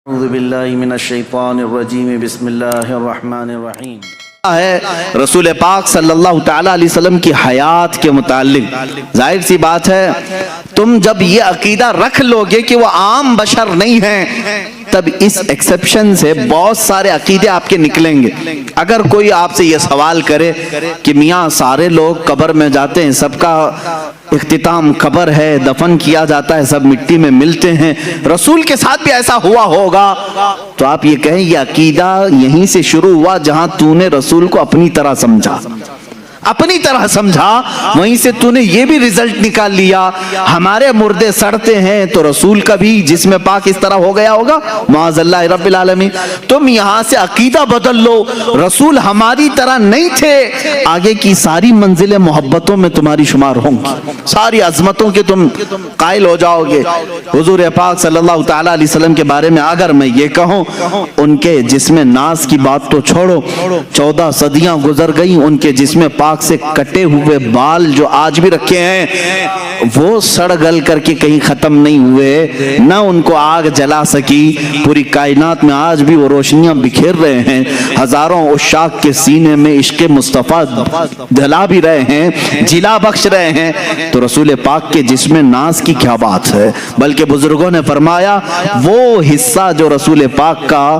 اعوذ باللہ من الشیطان الرجیم بسم اللہ الرحمن الرحیم ہے رسول پاک صلی اللہ تعالی علیہ وسلم کی حیات کے متعلق ظاہر سی بات ہے تم جب یہ عقیدہ رکھ لو گے کہ وہ عام بشر نہیں ہیں تب اس ایکسپشن سے بہت سارے عقیدے آپ کے نکلیں گے۔ اگر کوئی آپ سے یہ سوال کرے کہ میاں سارے لوگ قبر میں جاتے ہیں، سب کا اختتام قبر ہے، دفن کیا جاتا ہے، سب مٹی میں ملتے ہیں، رسول کے ساتھ بھی ایسا ہوا ہوگا، تو آپ یہ کہیں یہ عقیدہ یہیں سے شروع ہوا جہاں تو نے رسول کو اپنی طرح سمجھا، وہیں سے تو نے یہ بھی رزلٹ نکال لیا ہمارے مردے سڑتے ہیں تو رسول کا بھی جسم پاک اس طرح ہو گیا ہوگا، معاذ اللہ رب العالمین۔ تم یہاں سے عقیدہ بدل لو، رسول ہماری طرح نہیں تھے، آگے کی ساری منزلیں محبتوں میں تمہاری شمار ہوں گی، ساری عظمتوں کے تم قائل ہو جاؤ گے۔ حضور پاک صلی اللہ تعالی علیہ وسلم کے بارے میں اگر میں یہ کہوں، ان کے جسم ناز کی بات تو چھوڑو، 14 صدیاں گزر گئی، ان کے جسم پاک سے کٹے ہوئے بال جو آج بھی رکھے ہیں وہ سڑ گل کر کے کہیں ختم نہیں ہوئے، نہ ان کو آگ جلا سکی، پوری کائنات میں آج بھی وہ روشنیاں بکھیر رہے ہیں، ہزاروں عشاق کے سینے میں عشق مصطفیٰ دھلا بھی رہے ہیں، جلا بخش رہے ہیں، تو رسول پاک کے جسم ناز کی کیا بات ہے۔ بلکہ بزرگوں نے فرمایا وہ حصہ جو رسول پاک کا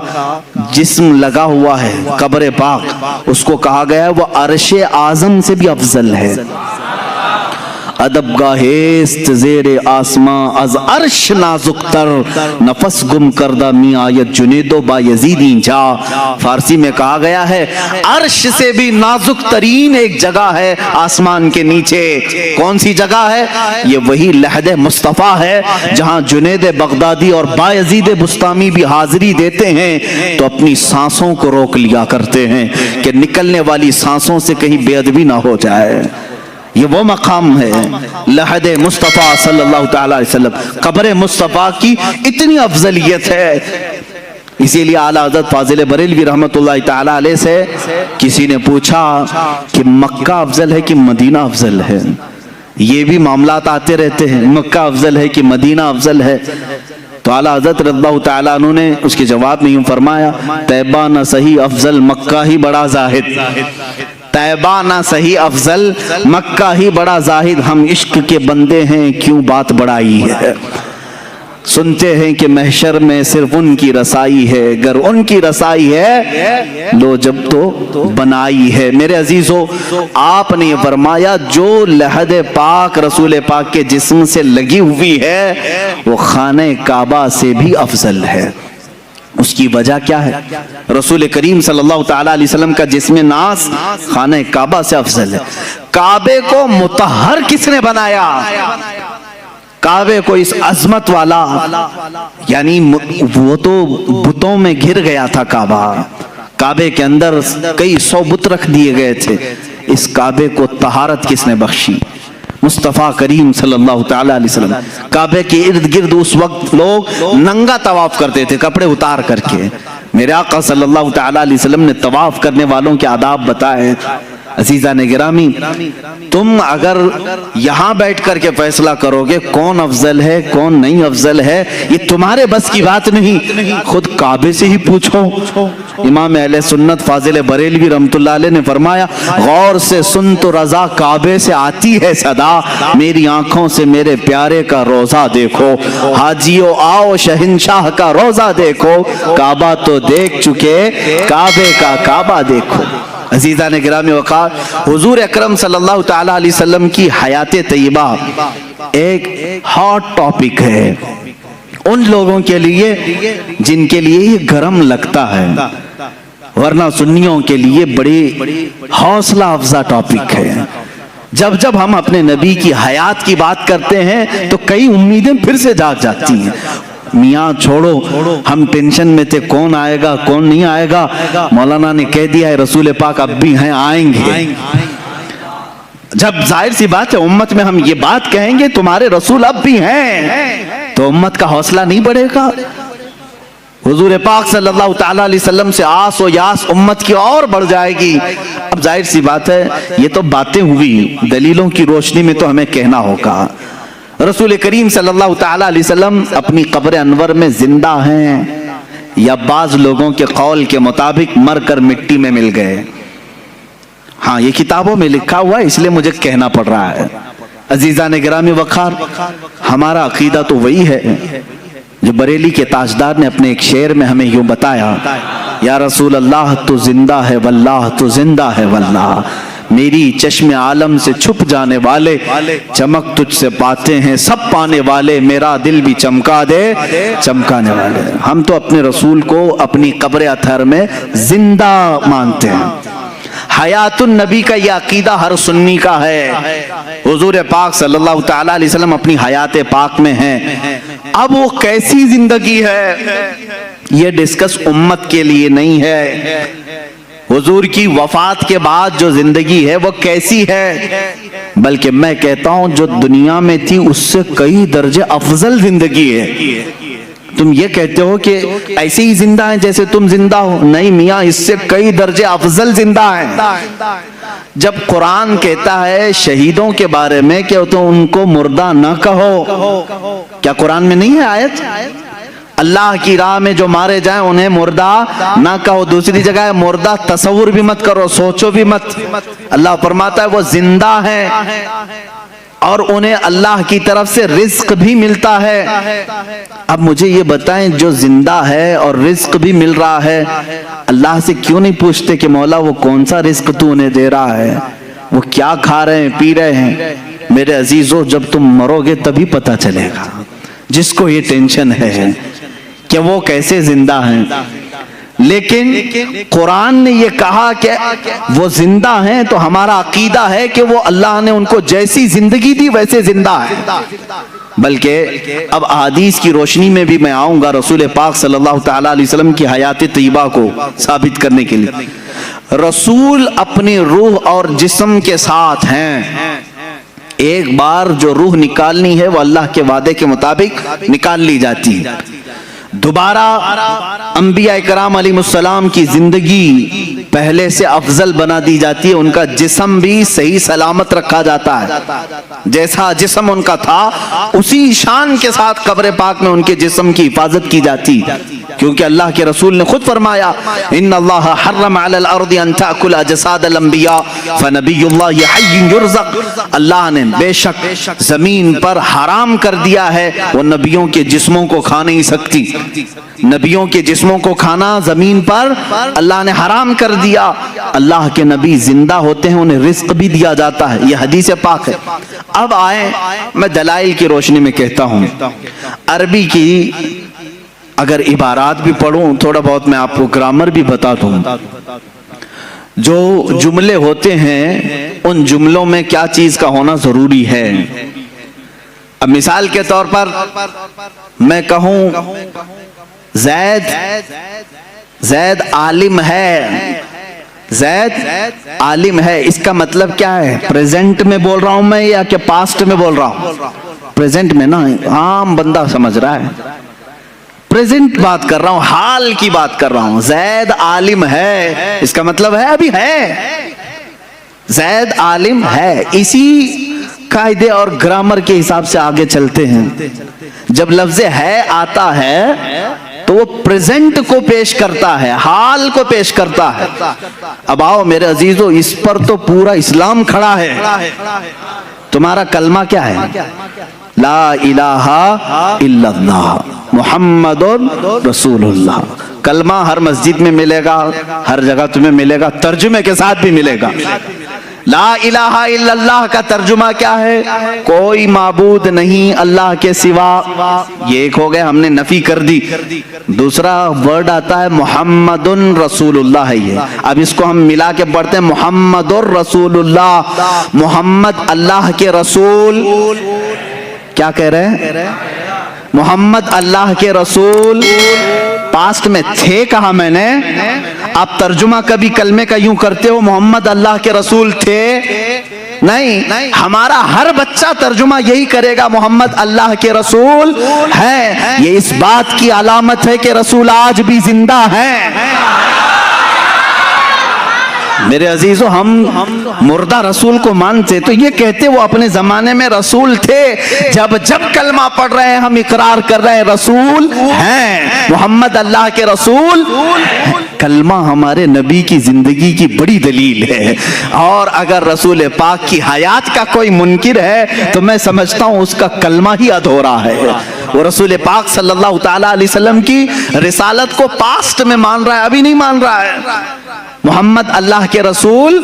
جسم لگا ہوا ہے قبر پاک، اس کو کہا گیا ہے وہ عرش اعظم سے بھی افضل ہے۔ ادب گاہست زیر آسماں از عرش نازک تر، نفس گم کردہ می آیت جنید و بایزیدی جا۔ فارسی میں کہا گیا ہے عرش سے بھی نازک ترین ایک جگہ ہے آسمان کے نیچے، کون سی جگہ ہے؟ یہ وہی لحد مصطفیٰ ہے جہاں جنید بغدادی اور بایزید بسطامی بھی حاضری دیتے ہیں تو اپنی سانسوں کو روک لیا کرتے ہیں کہ نکلنے والی سانسوں سے کہیں بے ادبی نہ ہو جائے۔ یہ وہ مقام ہے لحد مصطفیٰ صلی اللہ تعالی علیہ وسلم، قبر مصطفیٰ کی اتنی افضلیت ہے۔ اسی لیے اعلیٰ حضرت فاضل بریلوی رحمت اللہ تعالی علیہ سے کسی نے پوچھا کہ مکہ افضل ہے کہ مدینہ افضل ہے؟ یہ بھی معاملات آتے رہتے ہیں، مکہ افضل ہے کہ مدینہ افضل ہے؟ تو اعلیٰ حضرت رضی اللہ تعالیٰ عنہ نے اس کے جواب میں یوں فرمایا طیبہ نہ صحیح افضل مکہ ہی بڑا زاہد، طیبہ نہ صحیح افضل مکہ ہی بڑا زاہد، ہم عشق کے بندے ہیں کیوں بات بڑائی ہے، سنتے ہیں کہ محشر میں صرف ان کی رسائی ہے، گر ان کی رسائی ہے لو جب تو بنائی ہے۔ میرے عزیزو آپ نے یہ فرمایا جو لحد پاک رسول پاک کے جسم سے لگی ہوئی ہے وہ خانہ کعبہ سے بھی افضل ہے۔ اس کی وجہ کیا ہے؟ رسول کریم صلی اللہ تعالی علیہ وسلم کا جسم ناز خانہ کعبہ سے افضل ہے۔ کعبے کو مطہر کس نے بنایا؟ کعبے کو اس عظمت والا، یعنی وہ تو بتوں میں گھر گیا تھا کعبہ، کعبے کے اندر کئی 100 بت رکھ دیے گئے تھے، اس کعبے کو طہارت کس نے بخشی؟ مصطفیٰ کریم صلی اللہ تعالی علیہ وسلم۔ کعبے کے ارد گرد اس وقت لوگ ننگا طواف کرتے تھے کپڑے اتار کر کے، میرے آقا صلی اللہ تعالی علیہ وسلم نے طواف کرنے والوں کے آداب بتائے۔ عزیزان گرامی تم اگر یہاں بیٹھ کر کے فیصلہ کرو گے کون افضل ہے کون نہیں افضل ہے، یہ تمہارے بس کی بات نہیں، خود کعبے سے ہی پوچھو۔ امام اہل سنت فاضل بریلوی رحمت اللہ علیہ نے فرمایا غور سے سن تو رضا کعبے سے آتی ہے صدا، میری آنکھوں سے میرے پیارے کا روزہ دیکھو، حاجیو آؤ شہنشاہ کا روزہ دیکھو، کعبہ تو دیکھ چکے کعبے کا کعبہ دیکھو۔ عزیزان گرامی وقار حضور اکرم صلی اللہ تعالی علیہ وسلم کی حیات طیبہ ایک ہاٹ ٹاپک ہے ان لوگوں کے لیے جن کے لیے یہ گرم لگتا ہے، ورنہ سنیوں کے لیے بڑی حوصلہ افزا ٹاپک ہے۔ جب جب ہم اپنے نبی کی حیات کی بات کرتے ہیں تو کئی امیدیں پھر سے جاگ جاتی ہیں۔ میاں چھوڑو ہم ٹینشن میں تھے کون آئے گا کون نہیں آئے گا، مولانا نے کہہ دیا ہے رسول پاک اب بھی ہیں آئیں گے۔ جب ظاہر سی بات ہے امت میں ہم یہ بات کہیں گے تمہارے رسول اب بھی ہیں تو امت کا حوصلہ نہیں بڑھے گا۔ حضور پاک صلی اللہ تعالی علیہ وسلم سے آس و یاس امت کی اور بڑھ جائے گی۔ اب ظاہر سی بات ہے یہ تو باتیں ہوئی، دلیلوں کی روشنی میں تو ہمیں کہنا ہوگا۔ رسول کریم صلی اللہ تعالی علیہ وسلم اپنی قبر انور میں زندہ ہیں، یا بعض لوگوں کے قول کے مطابق مر کر مٹی میں مل گئے. ہاں یہ کتابوں میں لکھا ہوا ہے، اس لیے مجھے کہنا پڑ رہا ہے. عزیزان گرامی وقار، ہمارا عقیدہ تو وہی ہے جو بریلی کے تاجدار نے اپنے ایک شعر میں ہمیں یوں بتایا: یا رسول اللہ تو زندہ ہے واللہ، تو زندہ ہے واللہ، میری چشم عالم سے چھپ جانے والے، چمک تجھ سے پاتے ہیں سب پانے والے، میرا دل بھی چمکا دے چمکانے والے. ہم تو اپنے رسول کو اپنی قبر اطہر میں زندہ مانتے ہیں. حیات النبی کا یہ عقیدہ ہر سنی کا ہے. حضور پاک صلی اللہ تعالیٰ علیہ وسلم اپنی حیات پاک میں ہیں. اب وہ کیسی زندگی ہے یہ ڈسکس امت کے لیے نہیں ہے. حضور کی وفات کے بعد جو زندگی ہے وہ کیسی ہے، بلکہ میں کہتا ہوں جو دنیا میں تھی اس سے کئی درجے افضل زندگی ہے. تم یہ کہتے ہو کہ ایسے ہی زندہ ہیں جیسے تم زندہ ہو، نہیں میاں، اس سے کئی درجے افضل زندہ ہیں. جب قرآن کہتا ہے شہیدوں کے بارے میں کہ تو ان کو مردہ نہ کہو، کیا قرآن میں نہیں ہے آیت؟ اللہ کی راہ میں جو مارے جائیں انہیں مردہ نہ کہو. دوسری جگہ ہے مردہ تصور بھی مت کرو، سوچو بھی مت. اللہ فرماتا ہے وہ زندہ ہیں اور انہیں اللہ کی طرف سے رزق بھی ملتا ہے. اب مجھے یہ بتائیں جو زندہ ہے اور رزق بھی مل رہا ہے، اللہ سے کیوں نہیں پوچھتے کہ مولا وہ کون سا رزق تو انہیں دے رہا ہے، وہ کیا کھا رہے ہیں پی رہے ہیں؟ میرے عزیزو، جب تم مرو گے تبھی پتہ چلے گا. جس کو یہ ٹینشن ہے کہ وہ کیسے زندہ ہیں، لیکن قرآن نے یہ کہا کہ وہ زندہ ہیں تو ہمارا عقیدہ ہے کہ وہ اللہ نے ان کو جیسی زندگی دی ویسے زندہ ہے. بلکہ اب احادیث کی روشنی میں بھی میں آؤں گا رسول پاک صلی اللہ تعالیٰ علیہ وسلم کی حیات طیبہ کو ثابت کرنے کے لیے. رسول اپنی روح اور جسم کے ساتھ ہیں. ایک بار جو روح نکالنی ہے وہ اللہ کے وعدے کے مطابق نکال لی جاتی ہے. دوبارہ انبیاء کرام علیہ السلام کی زندگی پہلے سے افضل بنا دی جاتی ہے. ان کا جسم بھی صحیح سلامت رکھا جاتا ہے. جیسا جسم ان کا تھا اسی شان کے ساتھ قبر پاک میں ان کے جسم کی حفاظت کی جاتی، کیونکہ اللہ کے رسول نے خود فرمایا ان اللہ حرم علی الارض ان تاکل اجساد الانبیاء فنبی اللہ حی یرزق. اللہ نے بے شک زمین پر حرام کر دیا ہے وہ نبیوں کے جسموں کو کھا نہیں سکتی. نبیوں کے جسموں کو کھانا زمین پر اللہ نے حرام کر دیا. اللہ کے نبی زندہ ہوتے ہیں، انہیں رزق بھی دیا جاتا ہے. یہ حدیث پاک ہے. اب آئیں میں دلائل کی روشنی میں کہتا ہوں. عربی کی اگر عبارات بھی پڑھوں، تھوڑا بہت میں آپ کو گرامر بھی بتا دوں. جو جملے ہوتے ہیں ان جملوں میں کیا چیز کا ہونا ضروری ہے. اب مثال کے طور پر میں کہوں زید عالم ہے، زید عالم ہے، اس کا مطلب کیا ہے؟ پریزنٹ میں بول رہا ہوں میں یا کہ پاسٹ میں بول رہا ہوں؟ پریزنٹ میں نا، عام بندہ سمجھ رہا ہے. پریزنٹ بات کر رہا ہوں، حال کی بات کر رہا ہوں. زید عالم ہے اس کا مطلب ہے ابھی ہے، زید عالم ہے. اسی قاعدے اور گرامر کے حساب سے آگے چلتے ہیں. جب لفظ ہے آتا ہے تو وہ پریزنٹ کو پیش کرتا ہے، حال کو پیش کرتا ہے. اب آؤ میرے عزیزو، اس پر تو پورا اسلام کھڑا ہے. تمہارا کلمہ کیا ہے؟ لا الہ الا اللہ محمد رسول اللہ. کلمہ ہر مسجد میں ملے گا، ہر جگہ تمہیں ملے گا، ترجمے کے ساتھ بھی ملے گا. لا الہ الا اللہ کا ترجمہ کیا ہے؟ کوئی معبود نہیں اللہ کے سوا. یہ ایک ہو گیا، ہم نے نفی کر دی. دوسرا ورڈ آتا ہے محمد رسول اللہ ہے. یہ اب اس کو ہم ملا کے پڑھتے ہیں محمد رسول اللہ. محمد اللہ کے رسول. کیا کہہ رہے ہیں؟ محمد اللہ کے رسول. پاسٹ میں تھے کہا میں نے. آپ ترجمہ کبھی کلمے کا یوں کرتے ہو محمد اللہ کے رسول تھے؟ نہیں. ہمارا ہر بچہ ترجمہ یہی کرے گا محمد اللہ کے رسول ہے. یہ اس بات کی علامت ہے کہ رسول آج بھی زندہ ہیں. میرے عزیزو ہم مردہ رسول کو مانتے تو یہ کہتے وہ اپنے زمانے میں رسول تھے. جب کلمہ پڑھ رہے ہیں ہم اقرار کر رہے ہیں رسول ہیں, محمد اللہ کے رسول. کلمہ ہمارے نبی کی زندگی کی بڑی دلیل ہے, اور اگر رسول پاک کی حیات کا کوئی منکر ہے تو میں سمجھتا ہوں اس کا کلمہ ہی ادھورا ہے. وہ رسول پاک صلی اللہ تعالی علیہ وسلم کی رسالت کو پاسٹ میں مان رہا ہے, ابھی نہیں مان رہا ہے. محمد اللہ کے رسول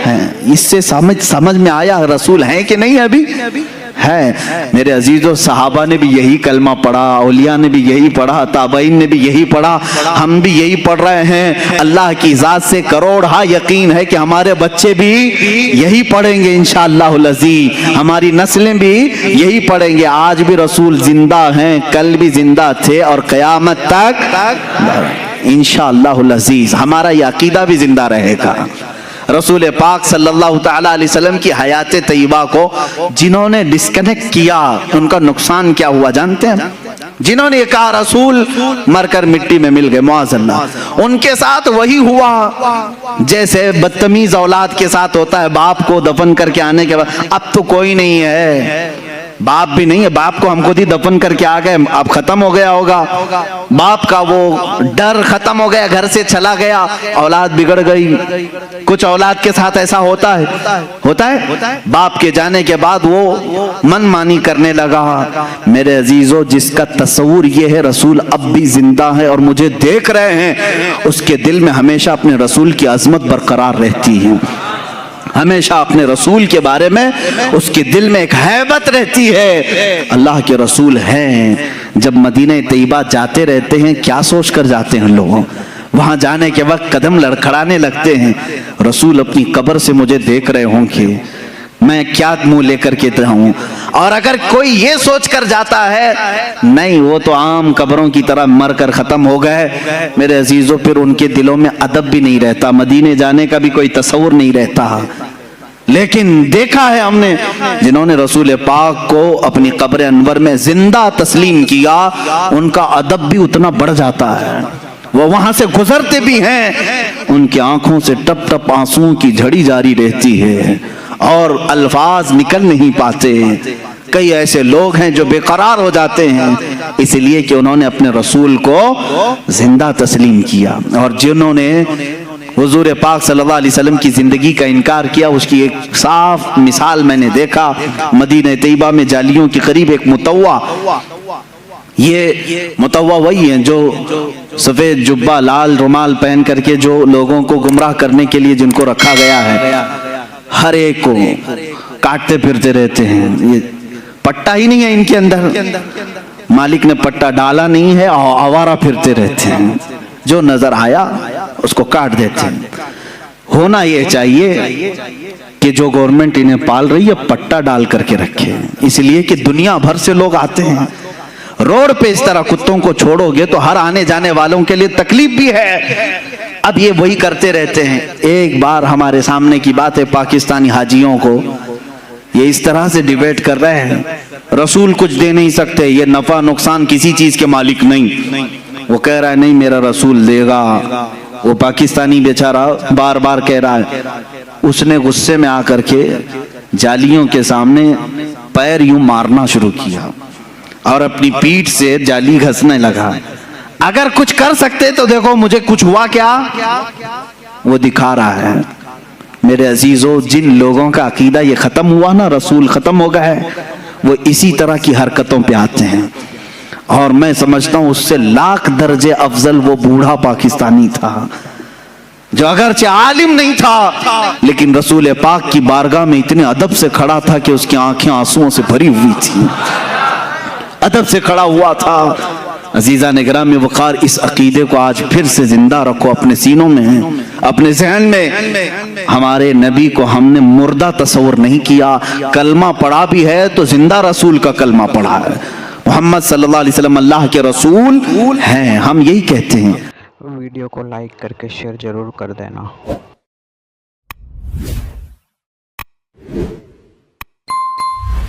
ہیں, اس سے سمجھ میں آیا رسول ہیں کہ نہیں ابھی ہے. میرے عزیزو صحابہ نے بھی یہی کلمہ پڑھا, اولیاء نے بھی یہی پڑھا, تابعین نے بھی یہی پڑھا, ہم بھی یہی پڑھ رہے ہیں. اللہ کی ذات سے کروڑا یقین ہے کہ ہمارے بچے بھی یہی پڑھیں گے انشاءاللہ العزیز, ہماری نسلیں بھی یہی پڑھیں گے. آج بھی رسول زندہ ہیں, کل بھی زندہ تھے اور قیامت تک انشاءاللہ العزیز ہمارا یہ عقیدہ بھی زندہ رہے گا. رسول پاک صلی اللہ تعالی علیہ وسلم کی حیات طیبہ کو جنہوں نے ڈسکنیکٹ کیا ان کا نقصان کیا ہوا جانتے ہیں؟ جنہوں نے کہا رسول مر کر مٹی میں مل گئے, معاذ اللہ, ان کے ساتھ وہی ہوا جیسے بدتمیز اولاد کے ساتھ ہوتا ہے. باپ کو دفن کر کے آنے کے بعد اب تو کوئی نہیں ہے, باپ بھی نہیں ہے, باپ کو ہم خود ہی دفن کر کے آ گئے, اب ختم ہو گیا ہوگا. باپ کا وہ ڈر ختم ہو گیا, گھر سے چلا گیا, اولاد بگڑ گئی. کچھ اولاد کے ساتھ ایسا ہوتا ہے باپ کے جانے کے بعد وہ من مانی کرنے لگا. میرے عزیزو جس کا تصور یہ ہے رسول اب بھی زندہ ہے اور مجھے دیکھ رہے ہیں, اس کے دل میں ہمیشہ اپنے رسول کی عظمت برقرار رہتی ہے, ہمیشہ اپنے رسول کے بارے میں اس کے دل میں ایک ہیبت رہتی ہے. اللہ کے رسول ہیں. جب مدینہ طیبہ جاتے رہتے ہیں کیا سوچ کر جاتے ہیں لوگوں, وہاں جانے کے وقت قدم لڑکھڑانے لگتے ہیں, رسول اپنی قبر سے مجھے دیکھ رہے ہوں کہ میں کیا منہ لے کر کے رہوں. اور اگر کوئی یہ سوچ کر جاتا ہے نہیں وہ تو عام قبروں کی طرح مر کر ختم ہو گئے, میرے عزیزو پھر ان کے دلوں میں ادب بھی نہیں رہتا, مدینے جانے کا بھی کوئی تصور نہیں رہتا. لیکن دیکھا ہے ہم نے جنہوں نے رسول پاک کو اپنی قبر انور میں زندہ تسلیم کیا, ان کا ادب بھی اتنا بڑھ جاتا ہے. وہ وہاں سے گزرتے بھی ہیں, ان کی آنکھوں سے ٹپ ٹپ آنسوں کی جھڑی جاری رہتی ہے اور الفاظ نکل نہیں پاتے. کئی ایسے لوگ ہیں جو بے قرار ہو جاتے ہیں اس لیے کہ انہوں نے اپنے رسول کو زندہ تسلیم کیا. اور جنہوں نے حضور پاک صلی اللہ علیہ وسلم کی زندگی کا انکار کیا, اس کی ایک صاف مثال میں نے دیکھا مدینہ طیبہ میں جالیوں کے قریب ایک متوع. یہ متوع وہی ہیں جو سفید جبہ لال رومال پہن کر کے جو لوگوں کو گمراہ کرنے کے لیے جن کو رکھا گیا ہے, ہر ایک کو کاٹتے پھرتے رہتے ہیں. یہ پٹا ہی نہیں ہے ان کے اندر, مالک نے پٹا ڈالا نہیں ہے, آوارہ پھرتے رہتے ہیں, جو نظر آیا اس کو کاٹ دیتے ہیں. ہونا یہ چاہیے کہ جو گورنمنٹ انہیں پال رہی ہے پٹا ڈال کر کے رکھے, اس لیے کہ دنیا بھر سے لوگ آتے ہیں. روڈ پہ اس طرح کتوں کو چھوڑو گے تو ہر آنے جانے والوں کے لیے تکلیف بھی ہے. اب یہ وہی کرتے رہتے ہیں. ایک بار ہمارے سامنے کی بات ہے, پاکستانی حاجیوں کو یہ اس طرح سے ڈیبیٹ کر رہے ہیں, رسول کچھ دے نہیں سکتے, یہ نفع نقصان کسی چیز کے مالک نہیں. وہ کہہ رہا ہے نہیں میرا رسول دے گا. وہ پاکستانی بیچارہ بار بار کہہ رہا ہے. اس نے غصے میں آ کر کے جالیوں کے سامنے پیر یوں مارنا شروع کیا اور اپنی پیٹھ سے جالی گھسنے لگا. اگر کچھ کر سکتے تو دیکھو مجھے کچھ ہوا کیا, وہ دکھا رہا ہے. میرے عزیزو جن لوگوں کا عقیدہ یہ ختم ہوا نا, رسول ختم ہو گئے, وہ اسی طرح کی حرکتوں پہ آتے ہیں. اور میں سمجھتا ہوں اس سے لاکھ درجے افضل وہ بوڑھا پاکستانی تھا جو اگرچہ عالم نہیں تھا لیکن رسول پاک کی بارگاہ میں اتنے ادب سے کھڑا تھا کہ اس کی آنکھیں آنسوؤں سے بھری ہوئی تھی, ادب سے کھڑا ہوا تھا. عزیزان گرامی وقار, اس عقیدے کو آج پھر سے زندہ رکھو اپنے سینوں میں, اپنے ذہن میں. ہمارے نبی کو ہم نے مردہ تصور نہیں کیا, کلمہ پڑھا بھی ہے تو زندہ رسول کا کلمہ پڑھا ہے. محمد صلی اللہ علیہ وسلم اللہ کے رسول ہیں, ہم یہی کہتے ہیں. ویڈیو کو لائک کر کے شیئر ضرور کر دینا.